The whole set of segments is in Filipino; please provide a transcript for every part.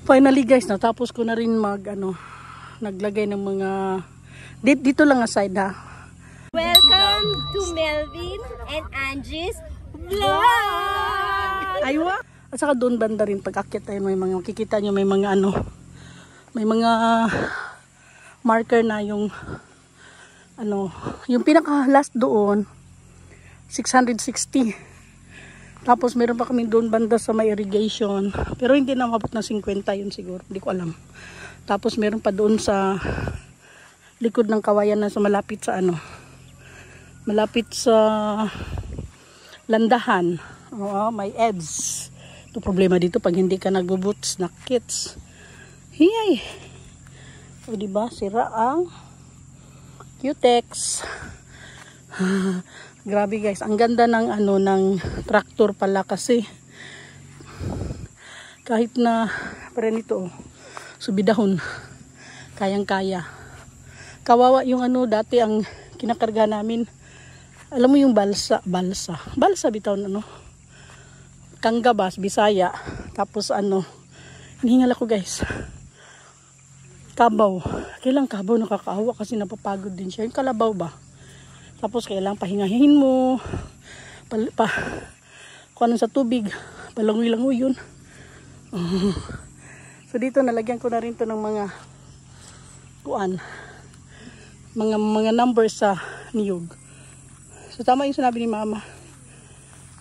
Finally guys, natapos ko na rin naglagay ng mga dito lang aside ha. Welcome to Melvin and Angie's vlog. Aywa. At saka doon banda rin pag-akit tayo may mga makikita nyo may mga may mga marker na yung yung pinaka last doon 660. Tapos meron pa kami doon banda sa may irrigation. Pero hindi na mabot ng 50 yun siguro. Hindi ko alam. Tapos meron pa doon sa likod ng kawayan na sa malapit sa malapit sa landahan. Oo, may EDS. Ito problema dito pag hindi ka nagbo-boots na kits. Hiyay. O diba? Sira ang Q-Tex. Grabe guys, ang ganda ng ng tractor pala kasi kahit na para nito subidahon kayang-kaya. Kawawa yung dati ang kinakarga namin. Alam mo yung balsa bitaw Kanggabas, Bisaya. Tapos hinihingal ako guys. Kabaw. Kailang kabaw nakakaawa kasi napapagod din siya. Yung kalabaw ba? Tapos kailangan pahingahin mo. Kuha sa tubig. Palangoy-langoy yun. So dito nalagyan ko na rin to ng mga mga numbers sa niyog. So tama yung sinabi ni mama.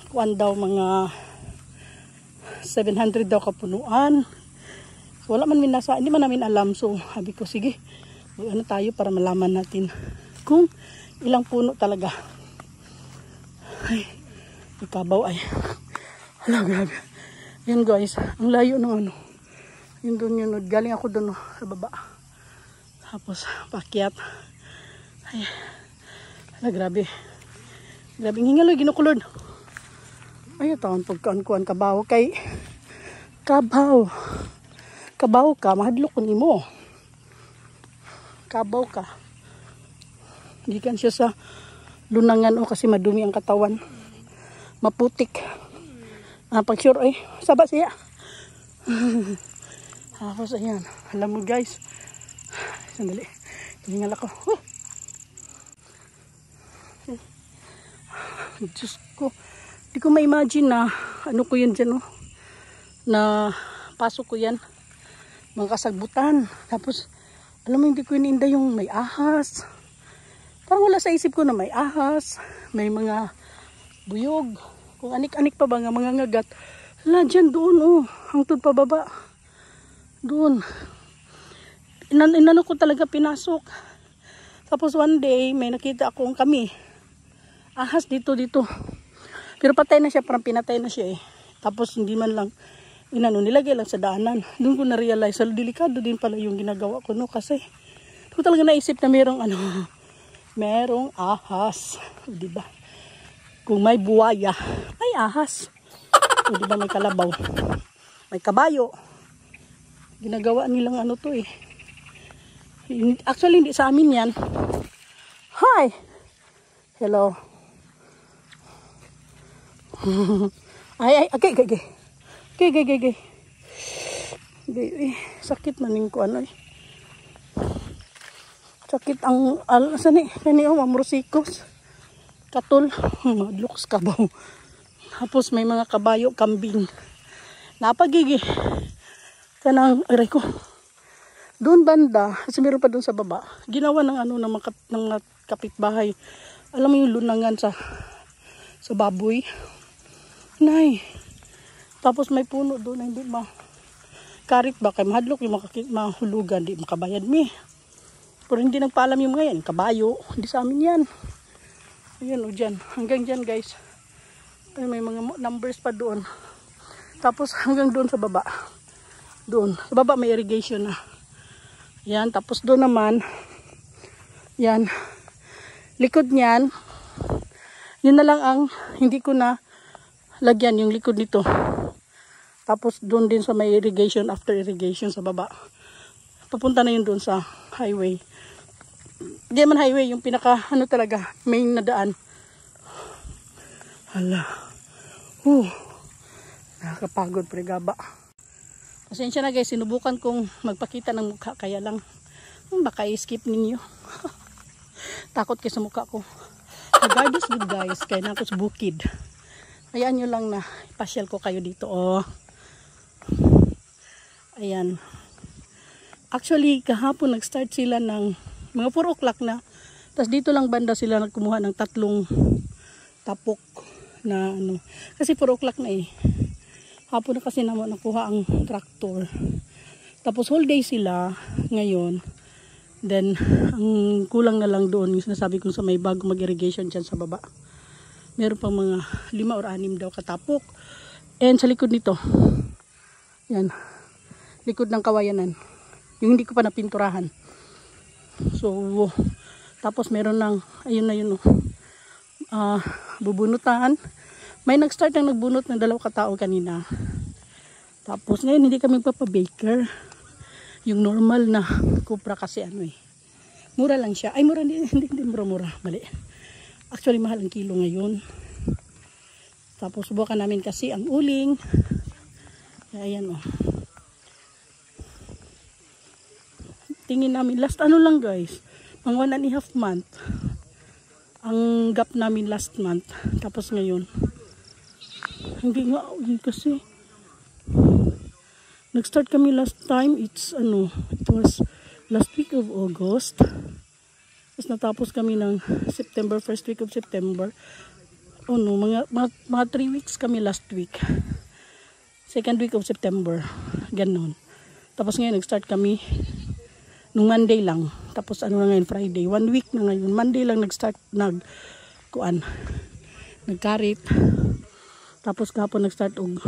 Daw mga 700 daw kapunuan. So wala man hindi man namin alam. So sabi ko sige. Tayo para malaman natin kung ilang puno talaga. Ay, ikabaw ay. Hala, grabe. Yan guys, ang layo ng yun doon yun. Galing ako doon sa baba. Tapos, pakyat. Ay, hala, grabe. Grabe, hingaloy, ginukulod. Ay, taon pagkaan-kuan kabaw kay kabaw. Kabaw ka, mahadlok ko nimo. Kabaw ka. Gikan siya sa lunangan kasi madumi ang katawan. Maputik. Pag sure ay saba siya. Tapos ayan. Alam mo guys. Sandali. Hiningal ako. Diyos ko. Hindi ko ma-imagine na ko yan dyan na pasok ko yan. Mga kasagbutan. Tapos alam mo hindi ko ininda yung may ahas. Parang wala sa isip ko na may ahas, may mga buyog, kung anik-anik pa ba nga mga ngagat. Wala dyan doon hangtod pa baba. Doon. Inano ko talaga pinasok. Tapos one day, may nakita akong kami. Ahas dito. Pero patay na siya, parang pinatay na siya eh. Tapos hindi man lang, nilagay lang sa daanan. Doon ko na-realize, delikado din pala yung ginagawa ko kasi ko talaga naisip na merong ahas, di ba? Kung may buwaya, may ahas. O di ba may kalabaw? May kabayo. Ginagawa nilang to eh. Actually hindi sa amin 'yan. Hi. Hello. ay, okay. Okay. Sakit man ning ko eh. Sakit ang sani mamrosikos katul madloks kabaw. Tapos may mga kabayo kambing napagigi kanang aray ko doon banda kasi meron pa doon sa baba ginawa ng ng kapitbahay. Alam mo yung lunangan sa baboy nay. Tapos may puno doon na hindi karit ba kay mahadlok yung mahulugan di makabayad mi. Pero hindi nagpaalam yung mga yan. Kabayo. Hindi sa amin yan. Ayan o dyan. Hanggang dyan guys. Ay, may mga numbers pa doon. Tapos hanggang doon sa baba. Doon. Sa baba may irrigation na. Yan. Tapos doon naman. Yan. Likod niyan. Yun na lang ang hindi ko na lagyan yung likod nito. Tapos doon din sa may irrigation. After irrigation sa baba. Papunta na yun doon sa highway. Hindi man highway, yung pinaka talaga, main na daan. Hala. Nakakapagod pre gaba. Pasensya na guys, sinubukan kong magpakita ng mukha, kaya lang baka i-skip ninyo. Takot kayo sa mukha ko. Regardless good guys, kaya na ako sa bukid. Hayaan nyo lang na ipasyal ko kayo dito. Oh. Ayan. Actually, kahapon nag-start sila ng mga 4 o'clock na. Tapos dito lang banda sila nagkumuha ng 3 tapok na ano. Kasi 4 o'clock na eh. Hapon na kasi nakuha ang tractor. Tapos whole day sila ngayon. Then, ang kulang na lang doon yung sinasabi ko sa may bago mag-irrigation dyan sa baba. Meron pang mga 5 or 6 daw katapok. And sa likod nito, yan, likod ng kawayanan. Yung hindi ko pa napinturahan. So, tapos meron ng, ayun na yun, bubunutan. May nag-start ng nagbunot ng 2 katao kanina. Tapos ngayon hindi kami papabaker. Yung normal na kupra kasi ano eh. Mura lang siya. Ay mura, hindi mura. Mali. Actually mahal ang kilo ngayon. Tapos subukan namin kasi ang uling. Ayan oh. Tingin namin last ano lang guys. Mga 1.5 month. Ang gap namin last month. Tapos ngayon. Hindi nga kasi nag-start kami last time, it was last week of August. Tapos natapos kami ng September, first week of September. Oh no, mga 3 weeks kami last week. Second week of September. Ganon. Tapos ngayon nag-start kami nung Monday lang. Tapos ano na ngayon, Friday. 1 week na ngayon. Monday lang nag-start nagkarit. Tapos kahapon nag-start og.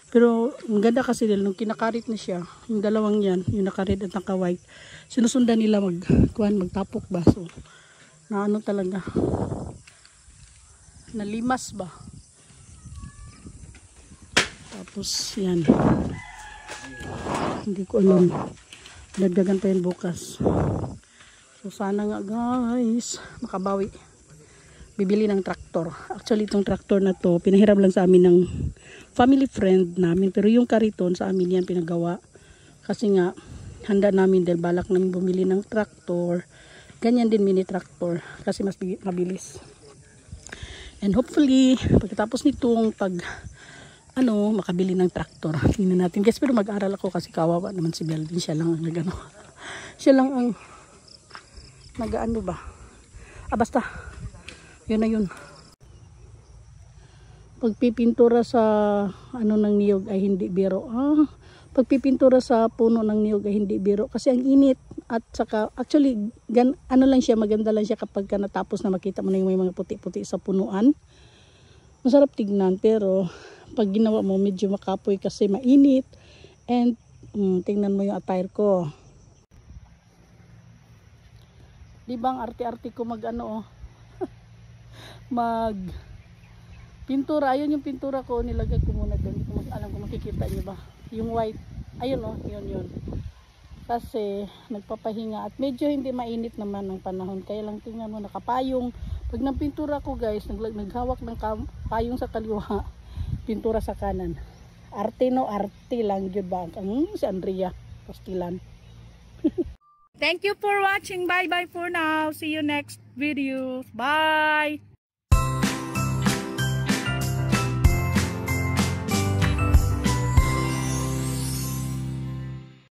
Pero ang ganda kasi nung kinakarit na siya, yung dalawang yan, yung nakared at naka-white, sinusundan nila magtapok ba. So, na ano talaga, nalimas ba. Tapos yan. Hindi ko alam. Dagdagan pa yan bukas. So sana nga guys, makabawi. Bibili ng traktor. Actually itong traktor na to, pinahiram lang sa amin ng family friend namin. Pero yung kariton sa amin yan pinagawa. Kasi nga, handa namin dahil balak namin bumili ng traktor. Ganyan din mini traktor. Kasi mas mabilis. And hopefully, pagkatapos nitong makabili ng traktor. Tingnan natin. Guys, pero mag-aral ako kasi kawawa naman si Belvin. Siya lang ang nagano. Siya lang ang nagaano ba. Basta. Yun na yun. Pagpipintura sa ng niyog ay hindi biro. Pagpipintura sa puno ng niyog ay hindi biro. Kasi ang init. At saka, actually, lang siya, maganda lang siya kapag natapos na makita mo na yung may mga puti-puti sa punuan. Masarap tignan, pero pag ginawa mo, medyo makapoy kasi mainit. And, tingnan mo yung attire ko. Di ba ang arte-arte ko pintura. Ayun yung pintura ko, nilagay ko muna doon. Alam ko makikita niyo ba yung white, ayun yun kasi nagpapahinga at medyo hindi mainit naman ng panahon, kaya lang tingnan mo nakapayong. Pag napintura ko guys, naghawak ng payong sa kaliwa, pintura sa kanan. Arte lang yun ba si Andrea Pastilan. Thank you for watching. Bye bye for now. See you next video. Bye.